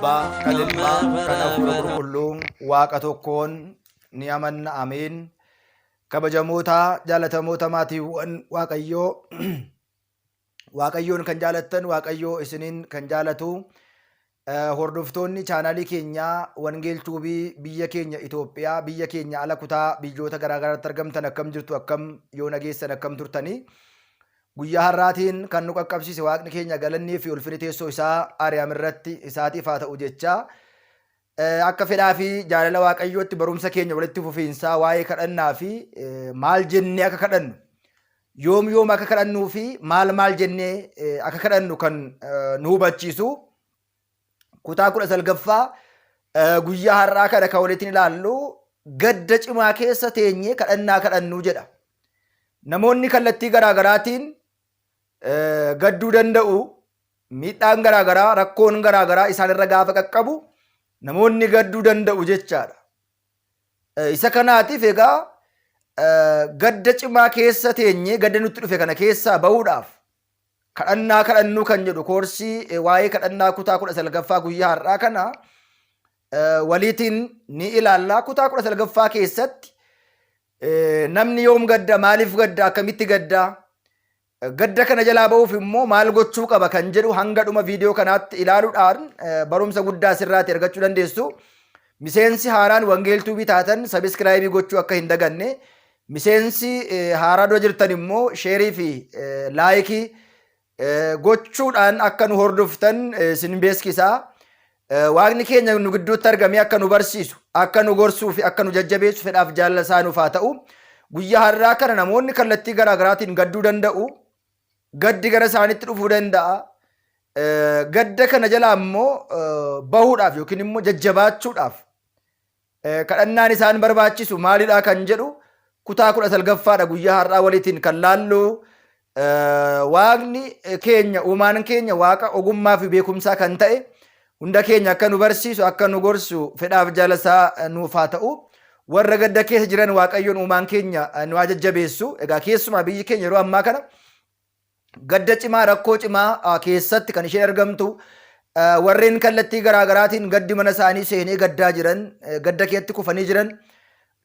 abbaa, kan ilmaa, kan hafuura qulqulluun waaqa tokkoon ni amanna. Ameen. Kabajamoota jaalatamoota maatiiwwan Waaqayyoo Waaqayyoon kan jaalattan, Waaqayyoo isiniin kan jaalatu hordoftoonni chaanaalii keenyaa Wangeel Tuubii biyya keenya Itoophiyaa, biyya keenya ala kutaa biyyoota garaagaraatti argamtan akkam jirtu, akkam yoo nageessan, akkam turtanii. Guyyaa har'aatiin kan nu qaqqabsiise Waaqni keenya galannii fi ulfinni teessoo isaa Ariyaam irratti isaatiif haa ta'u jechaa. Akka fedhaa fi jaalala Waaqayyootti barumsa keenya walitti fufiinsaa waa'ee kadhannaa fi maal jennee akka kadhannu, yoom akka kadhannuu fi maal jennee akka kadhannu kan nu hubachiisu kutaa 19ffaa guyyaa har'aa kana kan walitti ilaallu gadda cimaa keessa teenyee kadhannaa kadhannuu jedha. Namoonni kallattii garaagaraatiin gadduu danda'u, miidhaan garaagaraa, rakkoon garaagaraa isaanirra gaafa qaqqabu namoonni gadduu danda'u jechaadha. Isa kanaatiif egaa gadda cimaa keessa teenyee gadda nutti dhufe kana keessaa bahuudhaaf kadhannaa kadhannuu kan jedhu koorsii waa'ee kadhannaa kutaa 19ffaa guyyaa har'aa kana waliitiin ni ilaalla. Kutaa 19ffaa keessatti namni yoom gadda, maaliif gadda, akkamitti gadda, gadda kana jalaa ba'uuf immoo maal gochuu qaba kan jedhu hanga dhuma viidiyoo kanaatti ilaaluudhaan barumsa guddaa sirraatti argachuu dandeessu. Miseensi haaraan Wangeel Tuubii taatan sabiskiraayibii gochuu akka hin daganne, miseensi haaraa dura jirtan immoo sheerii fi laayikii gochuudhaan akka nu hordoftan sin beeksisaa. Waaqni keenya nu gidduutti argamee akka nu barsiisu, akka nu gorsuu fi akka nu jajjabeessu fedhaaf jaalala isaa nuuf haa ta'u. Guyyaa har'aa kana namoonni kallattii garaagaraatiin gadduu danda'u. Gaddi gara isaaniitti dhufuu danda'a. Gadda kana jalaa immoo bahuudhaaf yookiin immoo jajjabaachuudhaaf kadhannaan isaan barbaachisu maalidha kan jedhu kutaa 19ffaadha guyyaa har'aa waliitiin kan laallu. Waaqni keenya, uumaan keenya waaqa ogummaa fi beekumsaa kan ta'e hunda keenya akka nu barsiisu, akka nu gorsu fedhaaf jaalala isaa nuuf haa ta'u. Warra gadda keessa jiran Waaqayyoon uumaan keenya nu haa jajjabeessu. Egaa keessumaa biyyi keenya yeroo ammaa kana gadda cimaa, rakkoo cimaa keessatti kan isheen argamtu. Warreen kallattii garaagaraatiin gaddi mana isaanii seenee gaddaa jiran, gadda keessatti kufanii jiran,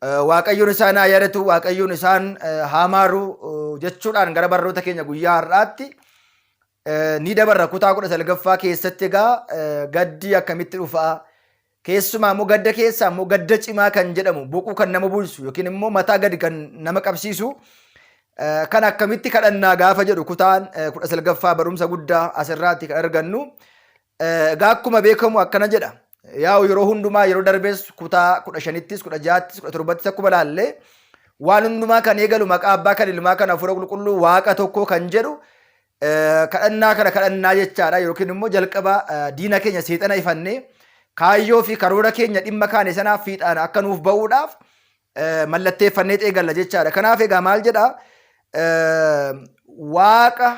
Waaqayyoon isaan haa yaadatu, Waaqayyoon isaan haa maaru jechuudhaan gara barnoota keenya guyyaa har'aatti ni dabarra. Kutaa 19ffaa keessatti egaa gaddi akkamitti dhufaa, keessumaa immoo gadda keessaa immoo gadda cimaa kan jedhamu boquu kan nama bulchu yookiin immoo mataa gadi kan nama qabsiisu kan akkamitti kadhannaa gaafa jedhu kutaan 19ffaa barumsa guddaa asirraatti kan argannu. Egaa akkuma beekamu akkana jedha. Yaa'u yeroo hundumaa yeroo darbees kutaa 15ttis 16ttis 17ttis akkuma laallee waan hundumaa kan eegalu maqaa abbaa, kan ilmaa, kan hafuura qulqulluu waaqa tokko kan jedhu kadhannaa kana kadhannaa jechaadha. Yookiin immoo jalqaba diina keenya seexana ifannee kaayyoo fi karoora keenya dhimma kaane sanaaf fiixaan akka nuuf ba'uudhaaf mallatteeffannee eegalla jechaadha. Kanaaf egaa maal jedha? Waaqa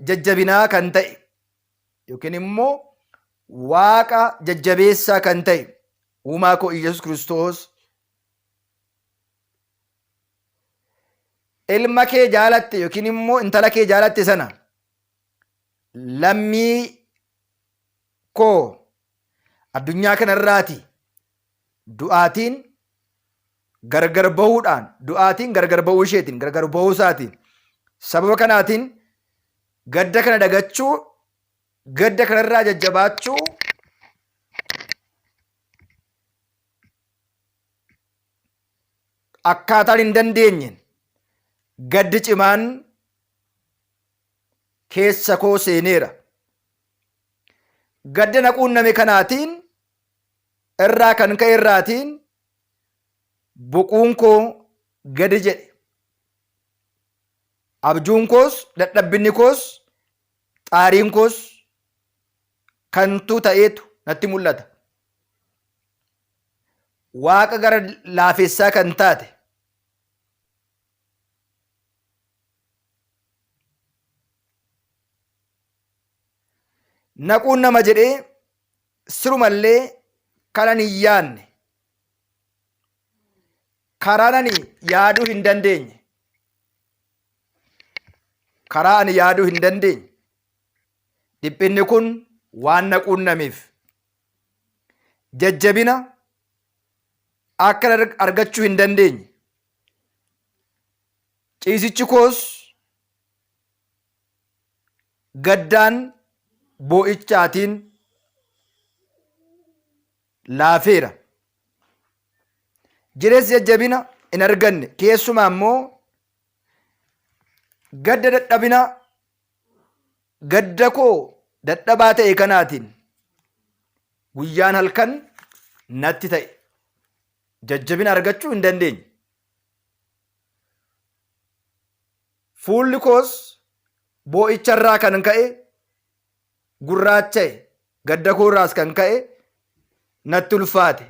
jajjabinaa kan ta'e yookiin immoo waaqa jajjabeessaa kan ta'e uumaa koo Iyesuus Kiristoos ilma kee jaalatte yookiin immoo intala kee jaalatte sana lammii koo addunyaa kanarraati du'aatiin gargar bahuudhaan, du'aatiin gargar bahuu isheetiin, gargar bahuu isaatiin sababa kanaatiin gadda kana dagachuu, gadda kanarraa jajjabaachuu akkaataan hin dandeenyeen gaddi cimaan keessa koo seeneera. Gadda na quunname kanaatiin irraa kan ka'e irraatiin boquun koo gadi jedhe. Abjuun koos, dadhabbinni koos, xaariin koos kantuu ta'eetu natti mul'ata. Waaqa gara laafessaa kan taate, naquun nama jedhee sirumallee kanan hin yaadne, karaa ani yaaduu hin dandeenye, karaa ani yaaduu hin dandeenye dhiphinni kun waan na quunnameef jajjabina akka argachuu hin dandeenye. Ciisichi koos gaddaan boo'ichaatiin laafeera. Jireessi jajjabina hin arganne, keessumaa immoo gadda dadhabina gadda koo dadhabaa ta'e kanaatiin guyyaan halkan natti ta'e jajjabina argachuu hin dandeenye. Fuulli koos boo'icharraa kan ka'e gurraacha'e, gadda koorraas kan ka'e natti ulfaate.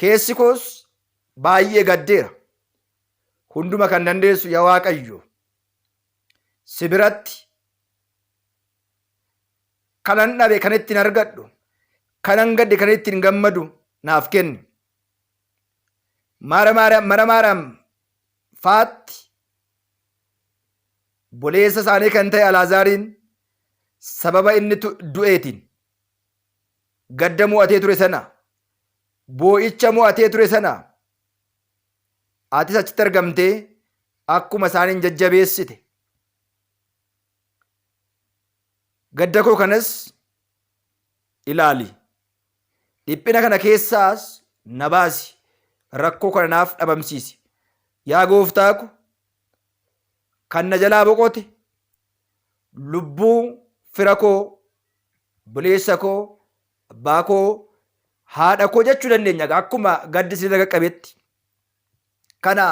Keessi koos baay'ee gaddeera. Hunduma kan dandeessu yaa Waaqayyo, si biratti kanan dhabe kan ittiin argadhu, kanan gadde kan ittiin gammadu naaf kenni. Mana Maariyaam faatti boleessa isaanii kan ta'e Alaazaariin sababa inni du'eetiin gadda mo'atee ture sana, boo'icha mo'atee ture sana, atis achitti argamtee akkuma isaaniin jajjabeessite. Gadda koo kanas ilaali. Dhiphina kana keessaas na baasi. Rakkoo kana naaf dhabamsiisi. Yaa gooftaa ko, kan na jalaa boqote lubbuu fira koo, buleessa koo, abbaa koo, haadha koo jechuu dandeenya. Akkuma gaddi si qaqqabetti. Kana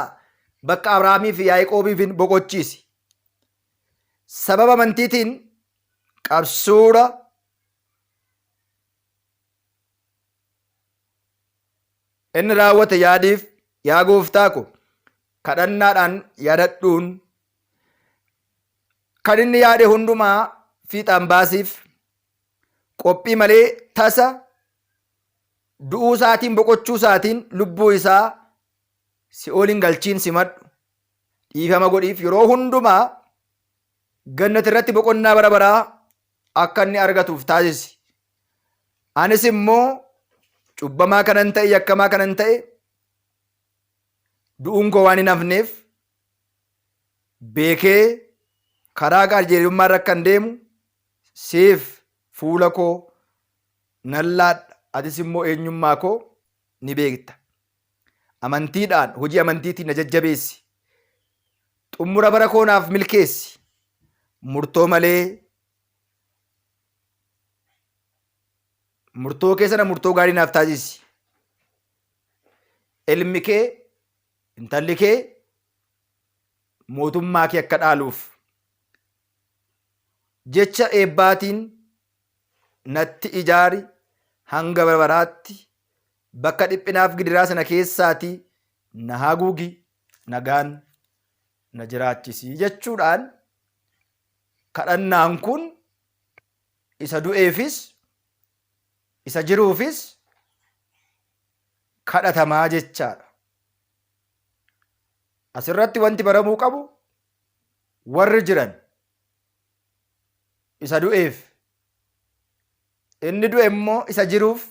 bakka Abrahaamii fi Yaaqoobiif boqochiisi. Sababa amantiitiin qabsuudha inni raawwate yaadiif yaa gooftaa ko, kadhannaadhaan yaadadhuun kan inni yaade hundumaa fiixaan baasiif. Qophii malee tasa du'uu isaatiin boqochuu isaatiin lubbuu isaa si'ooliin galchiin simadhu. Dhiifama godhiif yeroo hundumaa gannati irratti boqonnaa bara baraa akka inni argatuuf taasisi. Anis immoo cubbamaa kanan ta'e, yakkamaa kanan ta'e, du'uun koo waan hin hafneef beekee karaa qajeelummaa irra kan deemu siif fuula koo nan laadha. Atis immoo eenyummaa koo ni beekta. Amantiidhaan, hojii amantiitiin na jajjabeessi. Xumura bara koo naaf milkeessi. Murtoo keessa murtoo gaarii naaf taasisi. Ilmi kee, intalli kee mootummaa kee akka dhaaluuf jecha eebbaatiin natti ijaari hanga bara baraatti. Bakka dhiphinaaf gidiraa sana keessaatii na haguugi, nagaan na jiraachisi jechuudhaan kadhannaan kun isa du'eefis isa jiruufis kadhatamaa jechaadha. Asirratti wanti baramuu qabu, warri jiran isa du'eef, inni du'e immoo isa jiruuf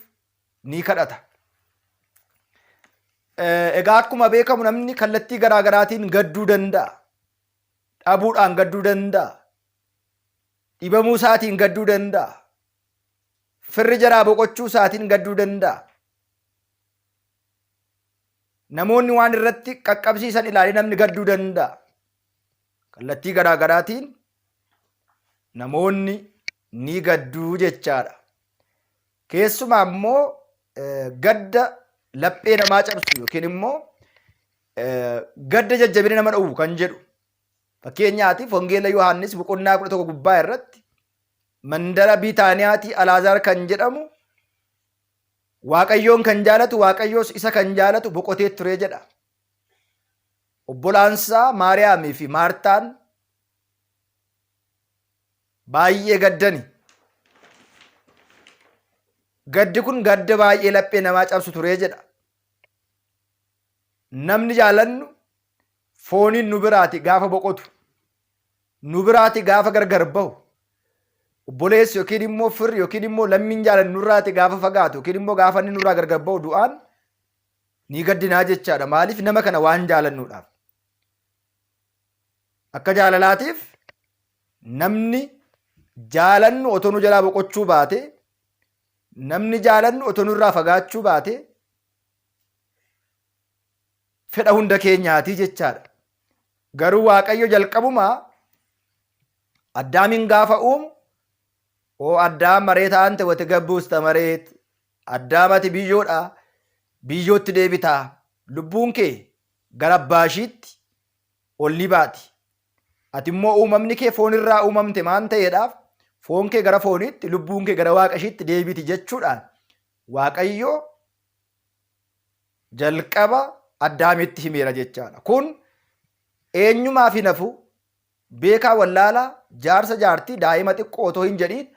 ni kadhata. Egaa akkuma beekamu namni kallattii garaa garaatiin gadduu danda'a. Dhabuudhaan gadduu danda'a. Dhibamuu isaatiin gadduu danda'a. Firri jaraa boqochuu isaatiin gadduu danda'a. Namoonni waan irratti qaqqabsiisan ilaalee namni gadduu danda'a. Kallattii garaa garaatiin namoonni ni gadduu jechaadha. Keessumaa immoo gadda laphee namaa cabsu yookiin immoo gadda jajjabina nama dhowwu kan jedhu. Fakkeenyaatiif Wangeela Yohaannis boqonnaa 11 gubbaa irratti mandara Biitaaniyaatii Alaazaar kan jedhamu Waaqayyoon kan jaalatu, Waaqayyoos isa kan jaalatu boqotee ture jedha. Obbolaansaa Maariyaamii fi Maartaan baay'ee gaddani. Gaddi kun gadda baay'ee laphee namaa cabsu ture jedha. Namni jaalannu fooniin nu biraati gaafa boqotu, nu biraati gaafa gargar bahu, obboleessi yookiin immoo firri yookiin immoo lammiin jaalannu nurraati gaafa fagaatu yookiin immoo gaafa inni nurraa gargar ba'u du'aan ni gaddinaa jechaadha. Maaliif nama kana waan jaalannuudhaaf. Akka jaalalaatiif namni jaalannu otoo nu jalaa boqochuu baate, namni jaalannu otoo nurraa fagaachuu baate fedha hunda keenyaatii jechaadha. Garuu Waaqayyo jalqabumaa Addaamin gaafa uumu Addaam mareeta ante wati gabbuusta mareet, Addaamati biyyoodha, biyyootti deebitaa, lubbuun kee gara abbaa ishiitti ol ni baati. Ati immoo uumamni kee foonirraa uumamte maan ta'eedhaaf foon kee gara fooniitti, lubbuun kee gara waaqa ishiitti deebiti jechuudhaan Waaqayyo jalqaba Addaamitti himeera jechaadha. Kun eenyumaaf hin hafu beekaa wallaalaa, jaarsa jaartii, daa'ima xiqqoo otoo hin jedhiin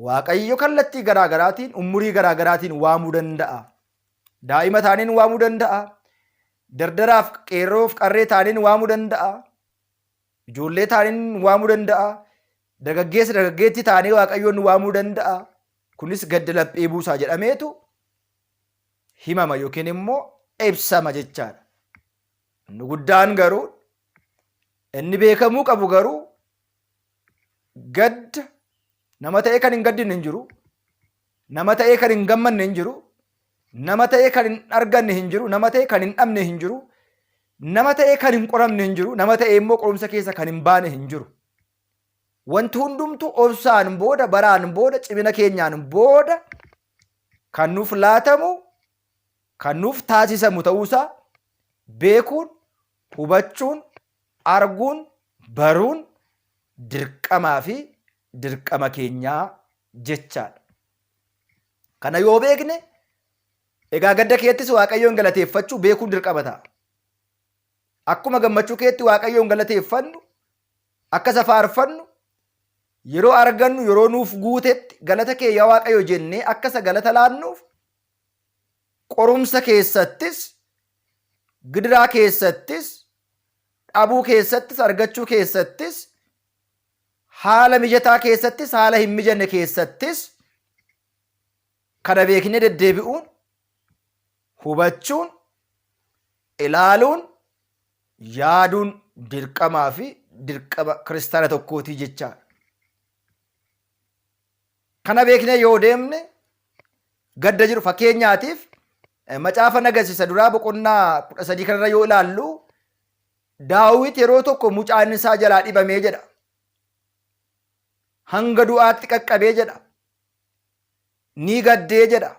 Waaqayyo kallattii garaagaraatiin, umurii garaagaraatiin waamuu danda'a. Daa'ima taaniin waamuu danda'a. Dardaraaf qeerroof qarree taaniin waamuu danda'a. Ijoollee taaniin waamuu danda'a. Dargaggeessa dargaggeetti taanii Waaqayyoon waamuu danda'a. Kunis gadda laphee buusaa jedhameetu himama yookiin immoo ibsama jechaadha. Inni guddaan garuu, inni beekamuu qabu garuu gadda nama ta'ee kan hin gaddine hin jiru. Nama ta'ee kan hin gammanne hin jiru. Nama ta'ee kan hin arganne hin jiru. Nama ta'ee kan hin dhabne hin jiru. Nama ta'ee kan hin qoramne hin jiru. Nama ta'ee immoo qorumsa keessa kan hin baane hin jiru. Wanti hundumtu obsaan booda, baraan booda, cimina keenyaan booda kan nuuf laatamu, kan nuuf taasisamu ta'uusaa beekuun, hubachuun, arguun, baruun dirqamaa fi dirqama keenyaa jechaadha. Kana yoo beekne egaa gadda keettis Waaqayyoon galateeffachuu beekuun dirqama ta'a. Akkuma gammachuu keetti Waaqayyoon galateeffannu, akka safaarfannu, yeroo argannu, yeroo nuuf guutetti galata kee yaa Waaqayyo jennee akka isa galata laannuuf qorumsa keessattis, gidiraa keessattis, dhabuu keessattis, argachuu keessattis, haala mijataa keessattis, haala hin mijanne keessattis kana beeknee deddeebi'uun, hubachuun, ilaaluun, yaaduun dirqamaa fi dirqama kiristaana tokkootii jechaadha. Kana beeknee yoo deemne gadda jiru fakkeenyaatiif macaafa Nagasisa duraa boqonnaa 13 kanarra yoo ilaallu Daawit yeroo tokko mucaan isaa jalaa dhibamee jedha. Hanga du'aatti qaqqabee jedha. Ni gaddee jedha.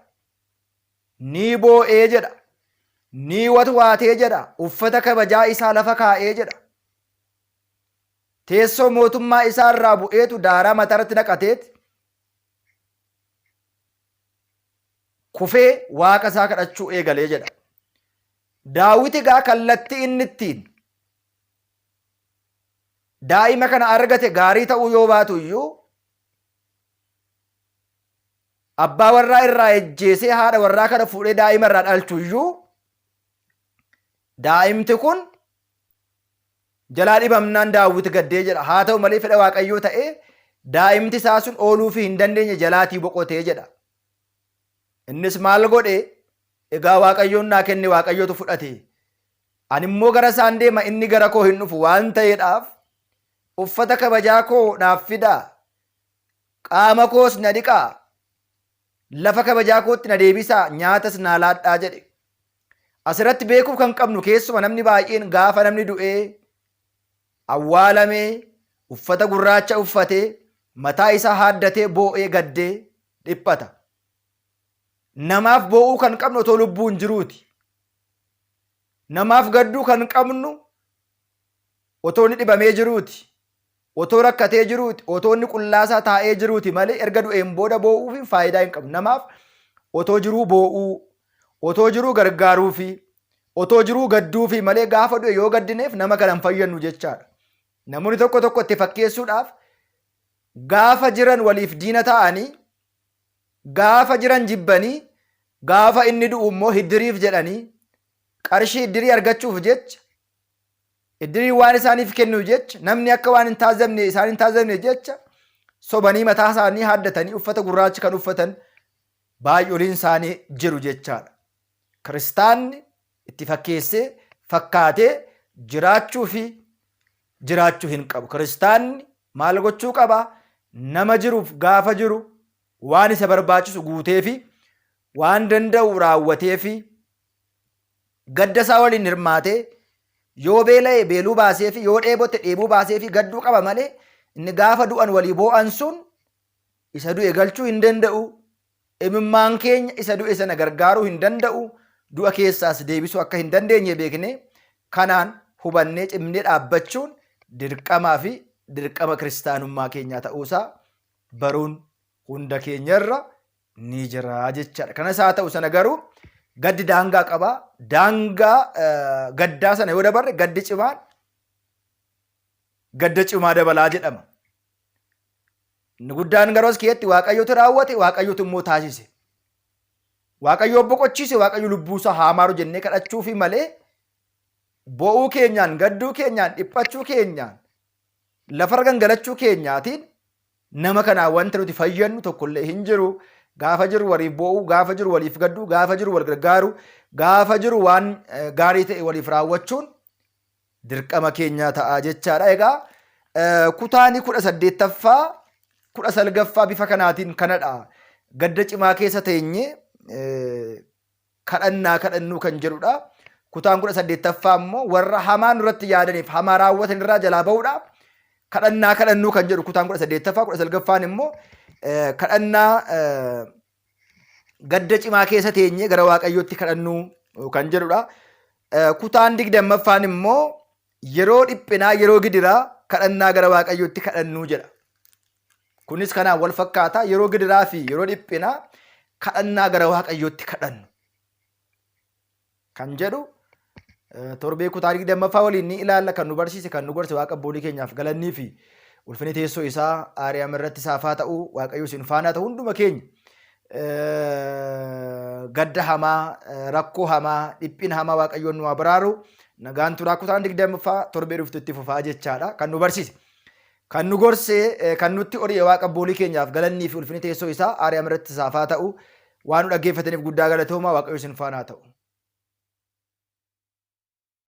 Ni boo'ee jedha. Ni watwaatee jedha. Uffata kabajaa isaa lafa kaa'ee jedha. Teessoo mootummaa isaa irraa bu'eetu daaraa mataarratti naqateeti kufee waaqa isaa kadhachuu eegalee jedha. Daawit egaa kallattii inni ittiin daa'ima kana argate gaarii ta'uu yoo baatu iyyuu abbaa warraa irraa ejjeesee haadha warraa kana fuudhee daa'ima irraa dhalchu iyyuu daa'imti kun jalaa dhibamnaan Daawit gaddee jedha. Haa ta'u malee fedha Waaqayyoo ta'ee daa'imti isaa sun ooluufii hin dandeenye jalaatii boqotee jedha. Innis maal godhe? Egaa Waaqayyoon naa kenne Waaqayyootu fudhate. Ani immoo gara isaan deema, inni gara koo hin dhufu waan ta'eedhaaf uffata kabajaa koo naaf fidaa, qaama koos na dhiqaa, lafa kabajaa kootti na deebisaa, nyaatas naa laadhaa jedhe. Asirratti beekuu kan qabnu keessuma namni baay'een gaafa namni du'ee awwaalamee uffata gurraacha uffatee mataa isaa haaddatee boo'ee gaddee dhiphata. Namaaf boo'uu kan qabnu otoo lubbuun jiruuti. Namaaf gadduu kan qabnu otoo inni dhibamee jiruuti. Otoo rakkatee jiruuti. Otoo inni qullaasaa taa'ee jiruuti malee erga du'een booda boo'uufi faayidaa hin qabu. Namaaf otoo jiruu boo'uu, otoo jiruu gargaaruufi, otoo jiruu gadduufi malee gaafa du'e yoo gaddineef nama kana hin fayyadnu jechaadha. Namoonni tokko tokko itti fakkeessuudhaaf gaafa jiran waliif diina ta'anii, gaafa jiran jibbanii, gaafa inni du'u immoo hiddiriif jedhanii qarshii hiddirii argachuuf jecha, hiddirii waan isaaniif kennuuf jecha, namni akka waan hin taasifamne isaan hin taasifamne jecha sobanii mataa isaanii haaddatanii uffata gurraacha kan uffatan baay'ooliin isaanii jiru jechaadha. Kiristaanni itti fakkeessee fakkaatee jiraachuu fi jiraachuu hin qabu. Kiristaanni maal gochuu qaba? Nama jiruuf gaafa jiru waan isa barbaachisu guutee fi waan danda'u raawwatee fi gadda isaa waliin hirmaatee yoo beela'e beeluu baasee fi yoo dheebotte dheebuu baasee fi gadduu qaba malee inni gaafa du'an walii boo'an sun isa du'e galchuu hin danda'u. Imimmaan keenya isa du'e sana gargaaruu hin danda'u. Du'a keessaas deebisuu akka hin dandeenye beekne kanaan hubannee cimnee dhaabbachuun dirqamaa fi dirqama kiristaanummaa keenyaa ta'uusaa baruun hunda keenyarra ni jira jechaadha. Kanas haa ta'u sana garuu gaddi daangaa qaba. Daangaa gaddaa sana yoo dabarre gaddi cimaan gadda cimaa dabalaa jedhama. Inni guddaan garuu as keessatti Waaqayyotu raawwate, Waaqayyotu immoo taasise. Waaqayyo boqochiise, Waaqayyo lubbuusaa haa maaru jennee kadhachuufi malee bo'uu keenyaan, gadduu keenyaan, dhiphachuu keenyaan, lafa gangalachuu keenyaatiin nama kanaan wanta nuti fayyannu tokkollee hin jiru. Gaafa jiru waliif bo'uu, gaafa jiru waliif gadduu, gaafa jiru wal gargaaru, gaafa jiru waan gaarii ta'e waliif raawwachuun dirqama keenyaa ta'a jechaadha. Egaa kutaanii 18ffaa 19ffaa bifa kanaatiin kanadha. Gadda cimaa keessa teenye kadhannuu kan jedhudha. Kutaan 18ffaa immoo warra hamaa nurratti yaadaniif hamaa raawwatan irraa jalaa ba'uudha. Kadhannuu kan jedhu kutaan 18ffaa 19ffaan immoo kadhannaa gadda cimaa keessa teenye gara Waaqayyootti kadhannuu kan jedhudha. Kutaan 20ffaan immoo yeroo dhiphinaa yeroo gidiraa kadhannaa gara Waaqayyootti kadhannuu jedha. Kunis kanaan wal fakkaata. Yeroo gidiraa fi yeroo dhiphinaa kadhannaa gara Waaqayyootti kadhannu kan jedhu torbee kutaa 20ffaa waliin ni ilaalla. Kan nu barsiise kan nu gorse Waaqa abboolii keenyaaf galannii fi ulfinni teessoo isaa Aariyaam irratti isaaf haa ta'u. Waaqayyo isin faana ta'u hunduma keenya gadda hamaa, rakkoo hamaa, dhiphina hamaa Waaqayyoon nu haa baraaru. Nagaan turaa kutaan 20ffaa torbee dhuftu itti fufaa jechaadha. Kan nu barsiise kan nu gorse kan nutti ori'e Waaqa abboolii keenyaaf galannii fi ulfinni teessoo isaa Aariyaam irratti isaaf haa ta'u. Waan nu dhaggeeffataniif guddaa galatooma. Waaqayyo isin faana haa ta'u.